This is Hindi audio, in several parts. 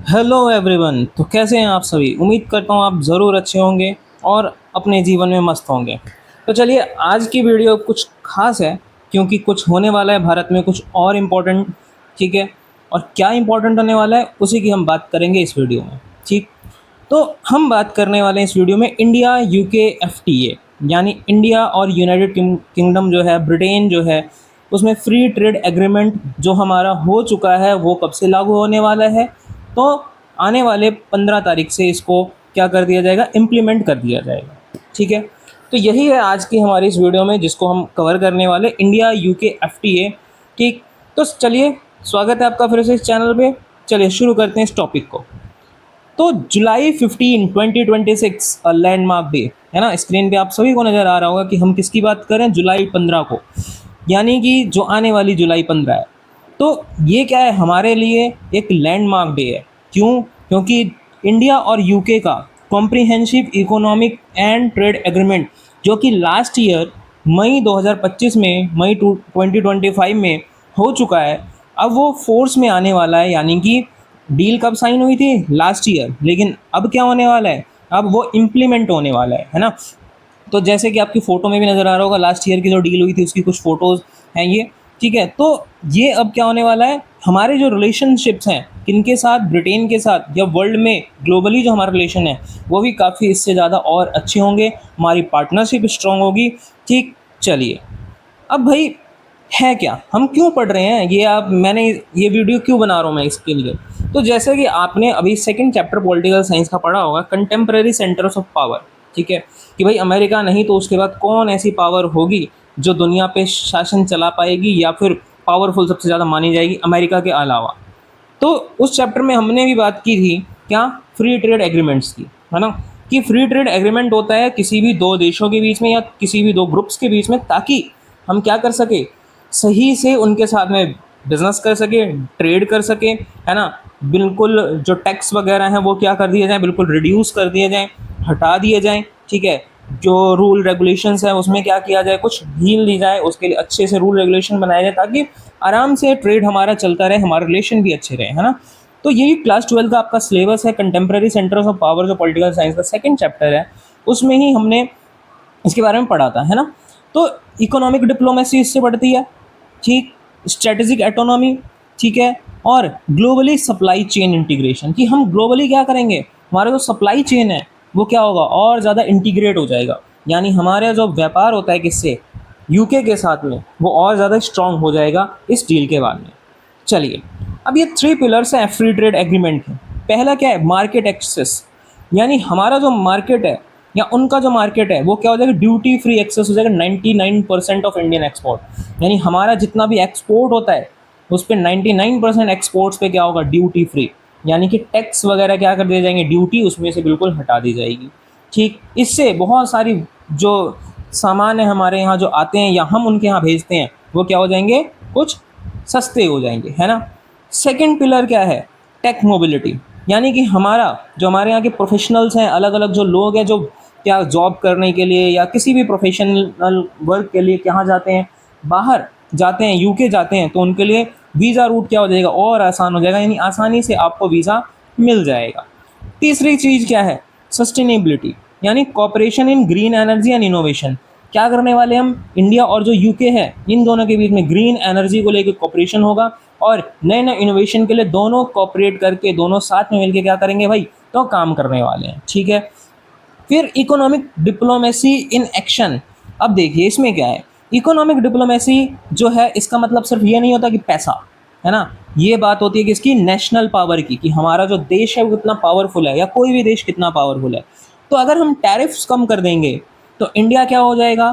Hello everyone. तो कैसे हैं आप सभी? उम्मीद करता हूँ आप ज़रूर अच्छे होंगे और अपने जीवन में मस्त होंगे। तो चलिए, आज की वीडियो कुछ खास है क्योंकि कुछ होने वाला है भारत में कुछ और इम्पोर्टेंट। ठीक है, और क्या इम्पोर्टेंट होने वाला है उसी की हम बात करेंगे इस वीडियो में। ठीक, तो हम बात करने वाले हैं इस वीडियो में इंडिया यूके एफटीए, यानी इंडिया और यूनाइटेड किंगडम जो है, ब्रिटेन जो है, उसमें फ्री ट्रेड एग्रीमेंट जो हमारा हो चुका है वो कब से लागू होने वाला है। तो आने वाले 15 तारीख से इसको क्या कर दिया जाएगा, इम्प्लीमेंट कर दिया जाएगा। ठीक है, तो यही है आज की हमारी इस वीडियो में जिसको हम कवर करने वाले, इंडिया यूके एफटीए। ठीक, तो चलिए, स्वागत है आपका फिर से इस चैनल पे। चलिए शुरू करते हैं इस टॉपिक को। तो जुलाई 15 2026 लैंडमार्क डे है ना। स्क्रीन पे आप सभी को नज़र आ रहा होगा कि हम किसकी बात करें, जुलाई 15 को, यानी कि जो आने वाली जुलाई 15 है। तो ये क्या है, हमारे लिए एक लैंडमार्क डे है। क्यों? क्योंकि इंडिया और यूके का comprehensive economic and trade agreement, जो कि लास्ट ईयर मई 2025 में, मई 2025 में हो चुका है, अब वो फोर्स में आने वाला है। यानी कि डील कब साइन हुई थी? लास्ट ईयर, लेकिन अब क्या होने वाला है, अब वो इम्प्लीमेंट होने वाला है ना। तो जैसे कि आपकी फ़ोटो में भी नज़र आ रहा होगा, लास्ट ईयर की जो डील हुई थी उसकी कुछ फ़ोटोज़ हैं ये। ठीक है, तो ये अब क्या होने वाला है, हमारे जो रिलेशनशिप्स हैं किनके साथ, ब्रिटेन के साथ, या वर्ल्ड में ग्लोबली जो हमारा रिलेशन है वो भी काफ़ी इससे ज़्यादा और अच्छे होंगे, हमारी पार्टनरशिप स्ट्रॉन्ग होगी। ठीक, चलिए, अब भाई है क्या, हम क्यों पढ़ रहे हैं ये, आप मैंने ये वीडियो क्यों बना रहा हूँ मैं इसके लिए। तो जैसे कि आपने अभी सेकंड चैप्टर पॉलिटिकल साइंस का पढ़ा होगा, कंटेम्प्रेरी सेंटर्स ऑफ पावर। ठीक है, कि भाई अमेरिका नहीं तो उसके बाद कौन ऐसी पावर होगी जो दुनिया पे शासन चला पाएगी या फिर पावरफुल सबसे ज़्यादा मानी जाएगी अमेरिका के अलावा। तो उस चैप्टर में हमने भी बात की थी क्या, फ्री ट्रेड एग्रीमेंट्स की, है ना। कि फ्री ट्रेड एग्रीमेंट होता है किसी भी दो देशों के बीच में या किसी भी दो ग्रुप्स के बीच में, ताकि हम क्या कर सके, सही से उनके साथ में बिजनेस कर सके, ट्रेड कर सके, है ना। बिल्कुल जो टैक्स वगैरह हैं वो क्या कर दिए जाएँ, बिल्कुल रिड्यूस कर दिए जाएँ, हटा दिए जाएँ। ठीक है, जो रूल रेगुलेशंस है उसमें क्या किया जाए, कुछ ढील दी जाए, उसके लिए अच्छे से रूल रेगुलेशन बनाए जाए ताकि आराम से ट्रेड हमारा चलता रहे, हमारे रिलेशन भी अच्छे रहे, है ना। तो यही क्लास 12 का आपका सिलेबस है, कंटेम्प्रेरी सेंटर्स ऑफ पावर जो पॉलिटिकल साइंस का सेकंड चैप्टर है, उसमें ही हमने इसके बारे में पढ़ा था, है ना। तो इकोनॉमिक डिप्लोमेसी इससे बढ़ती है। ठीक, स्ट्रेटेजिक एटोनॉमी, ठीक है, और ग्लोबली सप्लाई चेन इंटीग्रेशन, कि हम ग्लोबली क्या करेंगे, हमारा जो सप्लाई चेन है वो क्या होगा, और ज़्यादा इंटीग्रेट हो जाएगा। यानी हमारा जो व्यापार होता है किससे, यूके के साथ में, वो और ज़्यादा स्ट्रांग हो जाएगा इस डील के बाद में। चलिए, अब ये थ्री पिलर्स हैं फ्री ट्रेड एग्रीमेंट के। पहला क्या है, मार्केट एक्सेस, यानी हमारा जो मार्केट है या उनका जो मार्केट है वो क्या हो जाएगा, ड्यूटी फ्री एक्सेस हो जाएगा 99% ऑफ इंडियन एक्सपोर्ट। यानी हमारा जितना भी एक्सपोर्ट होता है उस पर 99% एक्सपोर्ट्स पे क्या होगा, ड्यूटी फ्री। यानी कि टैक्स वगैरह क्या कर दिए जाएंगे, ड्यूटी उसमें से बिल्कुल हटा दी जाएगी। ठीक, इससे बहुत सारी जो सामान है हमारे यहाँ जो आते हैं या हम उनके यहाँ भेजते हैं वो क्या हो जाएंगे, कुछ सस्ते हो जाएंगे, है ना। सेकंड पिलर क्या है, टेक मोबिलिटी, यानी कि हमारा जो हमारे यहाँ के प्रोफेशनल्स हैं, अलग अलग जो लोग हैं जो क्या जॉब करने के लिए या किसी भी प्रोफेशनल वर्क के लिए कहाँ जाते हैं, बाहर जाते हैं, यूके जाते हैं, तो उनके लिए वीज़ा रूट क्या हो जाएगा, और आसान हो जाएगा, यानी आसानी से आपको वीज़ा मिल जाएगा। तीसरी चीज़ क्या है, सस्टेनेबिलिटी, यानी cooperation in green energy and innovation. क्या करने वाले हम, इंडिया और जो यूके है इन दोनों के बीच में ग्रीन एनर्जी को लेकर कॉपरेशन होगा, और नए नए इनोवेशन के लिए दोनों कॉपरेट करके, दोनों साथ में मिलकर क्या करेंगे भाई, तो काम करने वाले हैं। ठीक है, फिर इकोनॉमिक डिप्लोमेसी इन एक्शन। अब देखिए इसमें क्या है, इकोनॉमिक डिप्लोमेसी जो है इसका मतलब सिर्फ ये नहीं होता कि पैसा, है ना। ये बात होती है कि इसकी नेशनल पावर की, कि हमारा जो देश है वो कितना पावरफुल है या कोई भी देश कितना पावरफुल है। तो अगर हम टैरिफ्स कम कर देंगे तो इंडिया क्या हो जाएगा,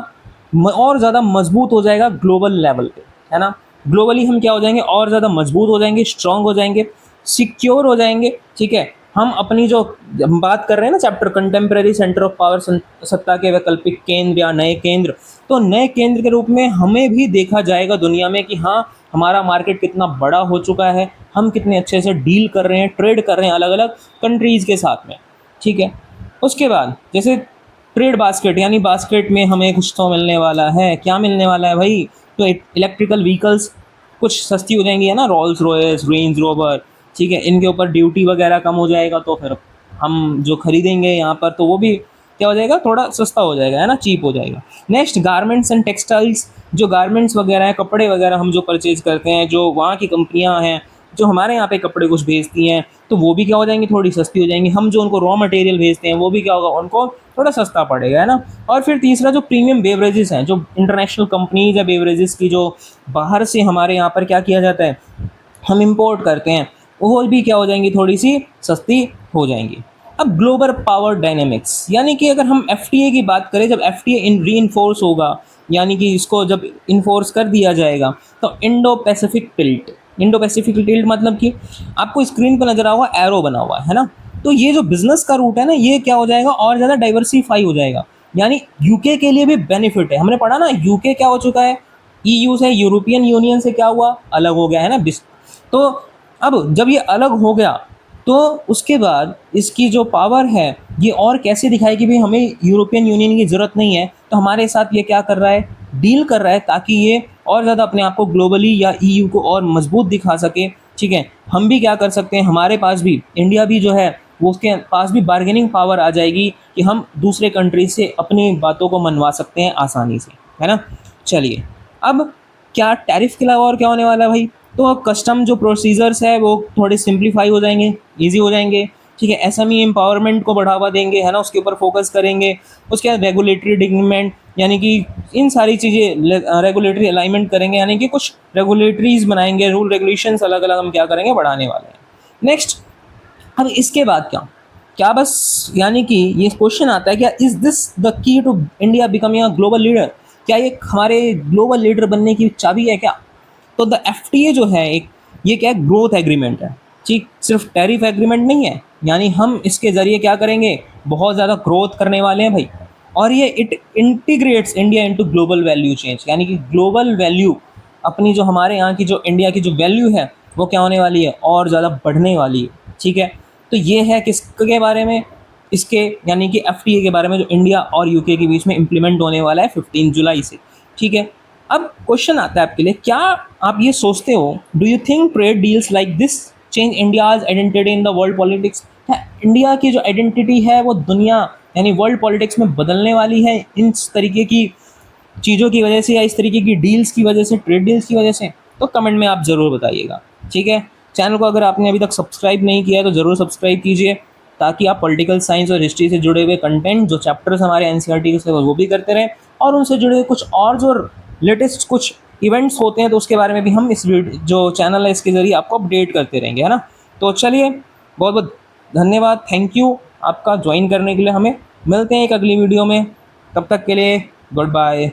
और ज़्यादा मजबूत हो जाएगा ग्लोबल लेवल पे, है ना। ग्लोबली हम क्या हो जाएंगे, और ज़्यादा मजबूत हो जाएंगे, स्ट्रांग हो जाएंगे, सिक्योर हो जाएंगे। ठीक है, हम अपनी जो हम बात कर रहे हैं ना chapter contemporary centre of power, सत्ता के वैकल्पिक केंद्र या नए केंद्र, तो नए केंद्र के रूप में हमें भी देखा जाएगा दुनिया में कि हाँ, हमारा मार्केट कितना बड़ा हो चुका है, हम कितने अच्छे से डील कर रहे हैं, ट्रेड कर रहे हैं अलग अलग कंट्रीज़ के साथ में। ठीक है, उसके बाद जैसे ट्रेड बास्केट, यानी बास्केट में हमें कुछ तो मिलने वाला है, क्या मिलने वाला है भाई, तो इलेक्ट्रिकल व्हीकल्स कुछ सस्ती हो जाएंगी, है ना, रोल्स रॉयस, रेंज रोवर, ठीक है, इनके ऊपर ड्यूटी वगैरह कम हो जाएगा तो फिर हम जो खरीदेंगे यहाँ पर तो वो भी क्या हो जाएगा, थोड़ा सस्ता हो जाएगा, है ना, चीप हो जाएगा। नेक्स्ट, गारमेंट्स एंड टेक्सटाइल्स, जो गारमेंट्स वगैरह हैं, कपड़े वगैरह हम जो परचेज करते हैं, जो वहाँ की कंपनियाँ हैं जो हमारे यहाँ पे कपड़े कुछ भेजती हैं, तो वो भी क्या हो जाएंगी, थोड़ी सस्ती हो जाएंगी। हम जो उनको रॉ मटेरियल भेजते हैं वो भी क्या होगा, उनको थोड़ा सस्ता पड़ेगा, है ना। और फिर तीसरा, जो प्रीमियम बेवरेजेस हैं, जो इंटरनेशनल कंपनीज या बेवरेजेस की जो बाहर से हमारे यहाँ पर क्या किया जाता है, हम इंपोर्ट करते हैं, वो भी क्या हो जाएंगी, थोड़ी सी सस्ती हो जाएंगी। अब ग्लोबल पावर डायनेमिक्स, यानी कि अगर हम एफटीए की बात करें, जब एफटीए इन री इन्फोर्स होगा, यानी कि इसको जब इन्फोर्स कर दिया जाएगा, तो इंडो पैसिफिक टिल्ट मतलब कि आपको स्क्रीन पर नजर आएगा एरो बना हुआ है ना। तो ये जो बिजनेस का रूट है ना, ये क्या हो जाएगा, और ज़्यादा डाइवर्सिफाई हो जाएगा। यानी यूके के लिए भी बेनिफिट है, हमने पढ़ा ना, यूके क्या हो चुका है, ईयू से, यूरोपियन यूनियन से क्या हुआ, अलग हो गया है ना। तो अब जब ये अलग हो गया तो उसके बाद इसकी जो पावर है ये और कैसे दिखाई कि भाई हमें यूरोपियन यूनियन की ज़रूरत नहीं है, तो हमारे साथ ये क्या कर रहा है, डील कर रहा है, ताकि ये और ज़्यादा अपने आप को ग्लोबली या ईयू को और मजबूत दिखा सके। ठीक है, हम भी क्या कर सकते हैं, हमारे पास भी, इंडिया भी जो है वो, उसके पास भी बार्गेनिंग पावर आ जाएगी कि हम दूसरे कंट्री से अपनी बातों को मनवा सकते हैं आसानी से, है ना। चलिए, अब क्या टैरिफ के अलावा और क्या होने वाला है भाई, तो कस्टम जो प्रोसीजर्स है वो थोड़े सिंप्लीफाई हो जाएंगे, इजी हो जाएंगे। ठीक है, एसएमई एम्पावरमेंट को बढ़ावा देंगे, है ना, उसके ऊपर फोकस करेंगे। उसके बाद रेगुलेटरी डिग्रीमेंट, यानी कि इन सारी चीज़ें, रेगुलेटरी अलाइनमेंट करेंगे, यानी कि कुछ रेगुलेटरीज बनाएंगे, रूल रेगुलेशंस अलग अलग हम क्या करेंगे, बढ़ाने वाले हैं। नेक्स्ट, अब इसके बाद क्या क्या बस, यानी कि ये क्वेश्चन आता है, क्या is this the key to India becoming a global leader, क्या ये हमारे ग्लोबल लीडर बनने की चाबी है क्या। तो द एफटीए जो है एक, ये क्या है, ग्रोथ एग्रीमेंट है। ठीक, सिर्फ टैरिफ एग्रीमेंट नहीं है, यानी हम इसके ज़रिए क्या करेंगे, बहुत ज़्यादा ग्रोथ करने वाले हैं भाई। और ये it integrates India into global value change, यानी कि ग्लोबल वैल्यू, अपनी जो हमारे यहाँ की जो इंडिया की जो वैल्यू है वो क्या होने वाली है, और ज़्यादा बढ़ने वाली है। ठीक है, तो ये है किसके बारे में, इसके यानी कि एफटीए के बारे में, जो इंडिया और यूके के बीच में इम्प्लीमेंट होने वाला है 15 जुलाई से। ठीक है, अब क्वेश्चन आता है आपके लिए, क्या आप ये सोचते हो, do you think trade deals like this change India's identity in the world politics, क्या इंडिया की जो आइडेंटिटी है वो दुनिया यानी वर्ल्ड पॉलिटिक्स में बदलने वाली है इन तरीके की चीज़ों की वजह से, या इस तरीके की डील्स की वजह से, ट्रेड डील्स की वजह से। तो कमेंट में आप ज़रूर बताइएगा। ठीक है, चैनल को अगर आपने अभी तक सब्सक्राइब नहीं किया है तो ज़रूर सब्सक्राइब कीजिए, ताकि आप पॉलिटिकल साइंस और हिस्ट्री से जुड़े हुए कंटेंट, जो चैप्टर्स हमारे एनसीईआरटी के, वो भी करते रहें, और उनसे जुड़े हुए कुछ और जो लेटेस्ट कुछ इवेंट्स होते हैं तो उसके बारे में भी हम इस जो चैनल है इसके ज़रिए आपको अपडेट करते रहेंगे, है ना। तो चलिए, बहुत बहुत धन्यवाद, थैंक यू आपका ज्वाइन करने के लिए। हमें मिलते हैं एक अगली वीडियो में, तब तक के लिए गुड बाय।